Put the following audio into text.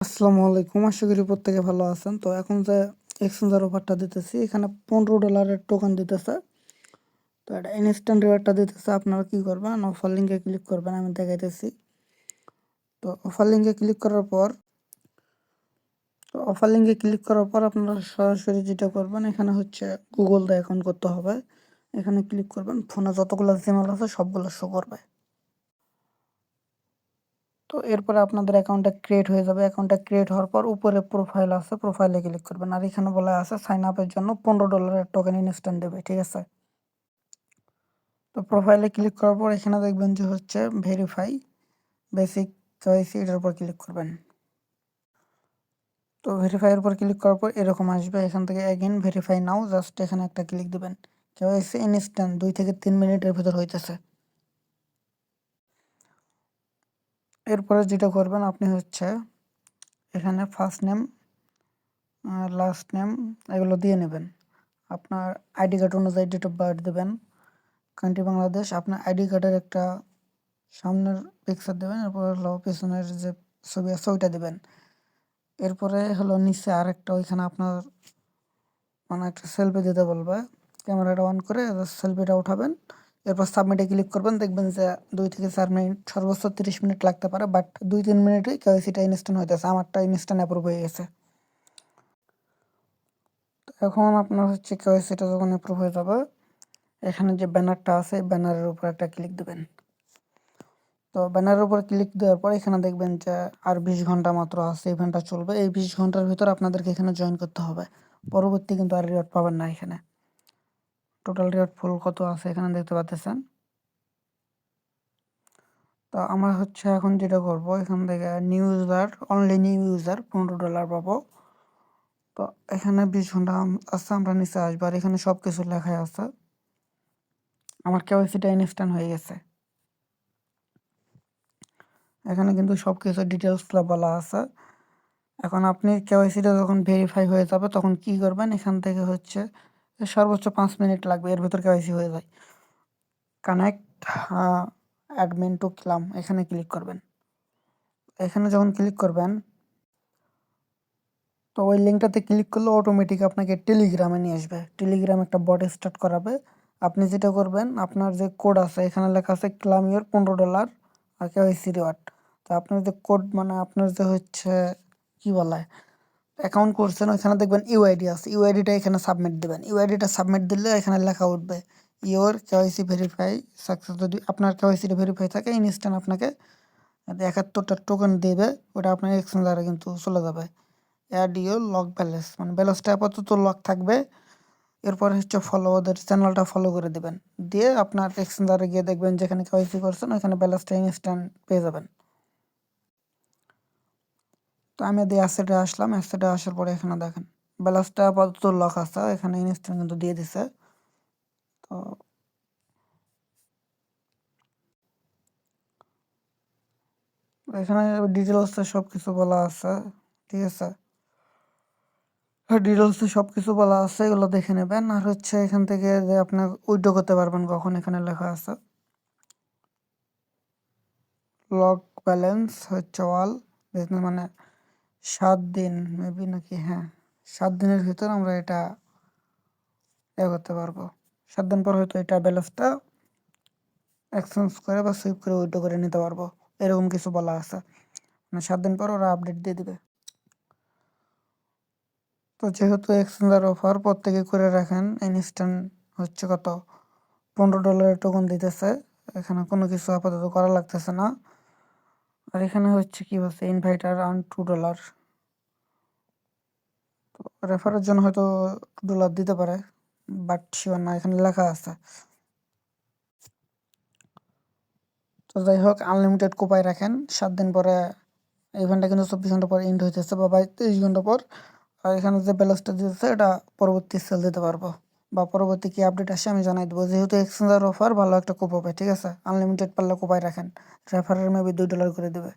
আসসালামু আলাইকুম। আশা করি প্রত্যেকে ভালো আছেন। তো এখন যে এক্সচেঞ্জার অফারটা দিতেছি, এখানে $15 টোকেন দিতেছে। তো এটা ইনস্ট্যান্ট রিওয়ার্ডটা দিতেছে। আপনারা কি করবেন? অফার লিঙ্কে ক্লিক করবেন, আমি দেখাইতেছি। তো অফার লিঙ্কে ক্লিক করার পর আপনারা সরাসরি যেটা করবেন, এখানে হচ্ছে গুগল দিয়ে অ্যাকাউন্ট করতে হবে। এখানে ক্লিক করবেন, ফোনে যতগুলো জিমেল আছে সবগুলো শো করবে। তো এরপরে আপনাদের অ্যাকাউন্টটা ক্রিয়েট হয়ে যাবে। অ্যাকাউন্টটা ক্রিয়েট হওয়ার পর উপরে প্রোফাইল আছে, প্রোফাইলে ক্লিক করবেন। আর এখানে বলা আছে সাইন আপের জন্য $15 টোকেন ইনস্ট্যান্ট দেবে, ঠিক আছে? তো প্রোফাইলে ক্লিক করার পর এখানে দেখবেন যে হচ্ছে ভেরিফাই বেসিক চয়েস, এটার উপর ক্লিক করবেন। তো ভেরিফাইয়ের উপর ক্লিক করার পর এরকম আসবে। এখান থেকে অ্যাগেন ভেরিফাই নাও, জাস্ট এখানে একটা ক্লিক দিবেন। কেওয়াইসি ইনস্ট্যান্ট 2 থেকে 3 মিনিটের ভিতর হইতেছে। এরপরে যেটা করবেন আপনি হচ্ছে এখানে ফার্স্ট নেম, লাস্ট নেম এগুলো দিয়ে নেবেন। আপনার আইডি কার্ড অনুযায়ী ডেট অফ বার্থ দেবেন। কান্ট্রি বাংলাদেশ। আপনার আইডি কার্ডের একটা সামনের পিকচার দেবেন, এরপর হলো পেছনের যে ছবি আছে ওইটা দেবেন। এরপরে হলো নিচে আরেকটা, ওইখানে আপনার মানে একটা সেলফি দিতে বলবে। ক্যামেরাটা অন করে সেলফিটা উঠাবেন। এরপর সাবমিটে ক্লিক করবেন। দেখবেন যে 2 থেকে 4 মিনিট, সর্বোচ্চ 30 মিনিট লাগতে পারে, বাট 2-3 মিনিটেই কেওয়াইসিটা ইনস্ট্যান্ট হইতেছে। আমারটা ইনস্ট্যান্ট অ্যাপ্রুভ হয়ে গেছে। তো এখন আপনার হচ্ছে কেওয়াইসিটা যখন অ্যাপ্রুভ হয়ে যাবে, এখানে যে ব্যানারটা আছে ব্যানারের উপর একটা ক্লিক দিবেন। তো ব্যানারের উপর ক্লিক দেওয়ার পর এখানে দেখবেন যে আর 20 ঘন্টা মাত্র আছে, ইভেন্টটা চলবে। এই 20 ঘন্টার ভিতর আপনাদেরকে এখানে জয়েন করতে হবে। পরবর্তী কিন্তু আর রিওয়ার্ড পাবেন না। এখানে টোটাল রিওয়ার্ড ফুল কত আছে এখানে দেখতে পাচ্ছেন। তো আমরা হচ্ছে এখন যেটা করব, এখান থেকে new user, only new user $15 পাবো। তো এখানে 20 ঘন্টা আছে, আমরা নিচে আসবো আর এখানে সব কিছু লেখাই আছে। আমার কেওয়াইসিটা ইনস্ট্যান্ট হয়ে গেছে। এখানে কিন্তু সব কিছু ডিটেলসগুলো বলা আছে। এখন আপনি কেওয়াইসিটা যখন ভেরিফাই হয়ে যাবে তখন কি করবেন, এখান থেকে হচ্ছে সর্বোচ্চ 5 মিনিট লাগবে, এর ভিতর কেওয়াইসি হয়ে যায়। কানেক্ট অ্যাডমিন টু ক্লাম, এখানে ক্লিক করবেন। এখানে যখন ক্লিক করবেন তো ওই লিঙ্কটাতে ক্লিক করলে অটোমেটিক আপনাকে টেলিগ্রামে নিয়ে আসবে। টেলিগ্রাম একটা বট স্টার্ট করাবে। আপনি যেটা করবেন, আপনার যে কোড আছে এখানে লেখা আছে ক্লাম ইওর $15 আর কেওয়াইসি রিওয়ার্ড। তো আপনার যে কোড মানে আপনার যে হচ্ছে কি বলা হয় অ্যাকাউন্ট করছেন, ওইখানে দেখবেন ইউআইডি আছে। ইউআইডিটা এখানে সাবমিট দেবেন। ইউআইডিটা সাবমিট দিলে এখানে লেখা উঠবে ইওর কেওয়াইসি ভেরিফাই সাকসেস। যদি আপনার কেওয়াইসিটা ভেরিফাই থাকে ইনস্ট্যান্ট আপনাকে 71টা টোকেন দেবে। ওটা আপনার এক্সচেঞ্জারে কিন্তু চলে যাবে। অ্যাড ইওর লক ব্যালেন্স, মানে ব্যালেন্সটা আপাতত লক থাকবে। এরপরে হচ্ছে ফলো, ওদের চ্যানেলটা ফলো করে দেবেন। দিয়ে আপনার এক্সচেঞ্জারে গিয়ে দেখবেন যেখানে কেওয়াইসি করছেন ওইখানে ব্যালেন্সটা ইনস্ট্যান্ট পেয়ে যাবেন। তো আমি দিয়ে অ্যাসেটে আসলাম। অ্যাসেটে আসার পরে এখানে দেখেন ব্যালেন্সটা আপাতত লক আছে, এখানে ইনস্ট্যান্ট কিন্তু দিয়ে দিছে। তো এখানে ডিটেলসে সব কিছু বলা আছে, ঠিক আছে? ডিটেলসে সব কিছু বলা আছে, এগুলো দেখে নেবেন। আর হচ্ছে এখান থেকে যে আপনি উইথড্র করতে পারবেন কখন, এখানে লেখা আছে লক ব্যালেন্স হচ্ছে অল বিজনেস, মানে 7 দিন মেবি নাকি, হ্যাঁ 7 দিনের ভিতর আমরা এটা করতে পারবো। 7 দিন পর হয়তো এটা ব্যালেন্সটা এক্সচেঞ্জ করে বা সুইপ করে উইথড্র করে নিতে পারবো, এরকম কিছু বলা আছে। মানে 7 দিন পর ওরা আপডেট দিয়ে দিবে। তো যেহেতু এক্সচেঞ্জার অফার প্রত্যেকে করে রাখেন, ইনস্ট্যান্ট হচ্ছে কত $15 টোকন দিতেছে। এখানে কোনো কিছু আপাতত করা লাগতেছে না। আর এখানে হচ্ছে কি বলছে ইনভাইটার আর্ন $2। তো রেফারের জন্য হয়তো $2 দিতে পারে, বাট শিওর না, এখানে লেখা আছে। তো যাই হোক, আনলিমিটেড কোপায় রাখেন। 7 দিন পরে ইভেন্টটা কিন্তু 24 ঘন্টা পর এন্ড হইতেছে বা 23 ঘন্টা পর। আর এখানে যে ব্যালেন্সটা দিতেছে এটা পরবর্তী সেল দিতে পারবো বা পরবর্তী কি আপডেট আসে আমি জানাই দেবো। যেহেতু এক্সচেঞ্জার অফার, ভালো একটা কোপ হবে, ঠিক আছে? আনলিমিটেড পারলে কোপায় রাখেন। রেফারের মেবি $2 করে দেবে।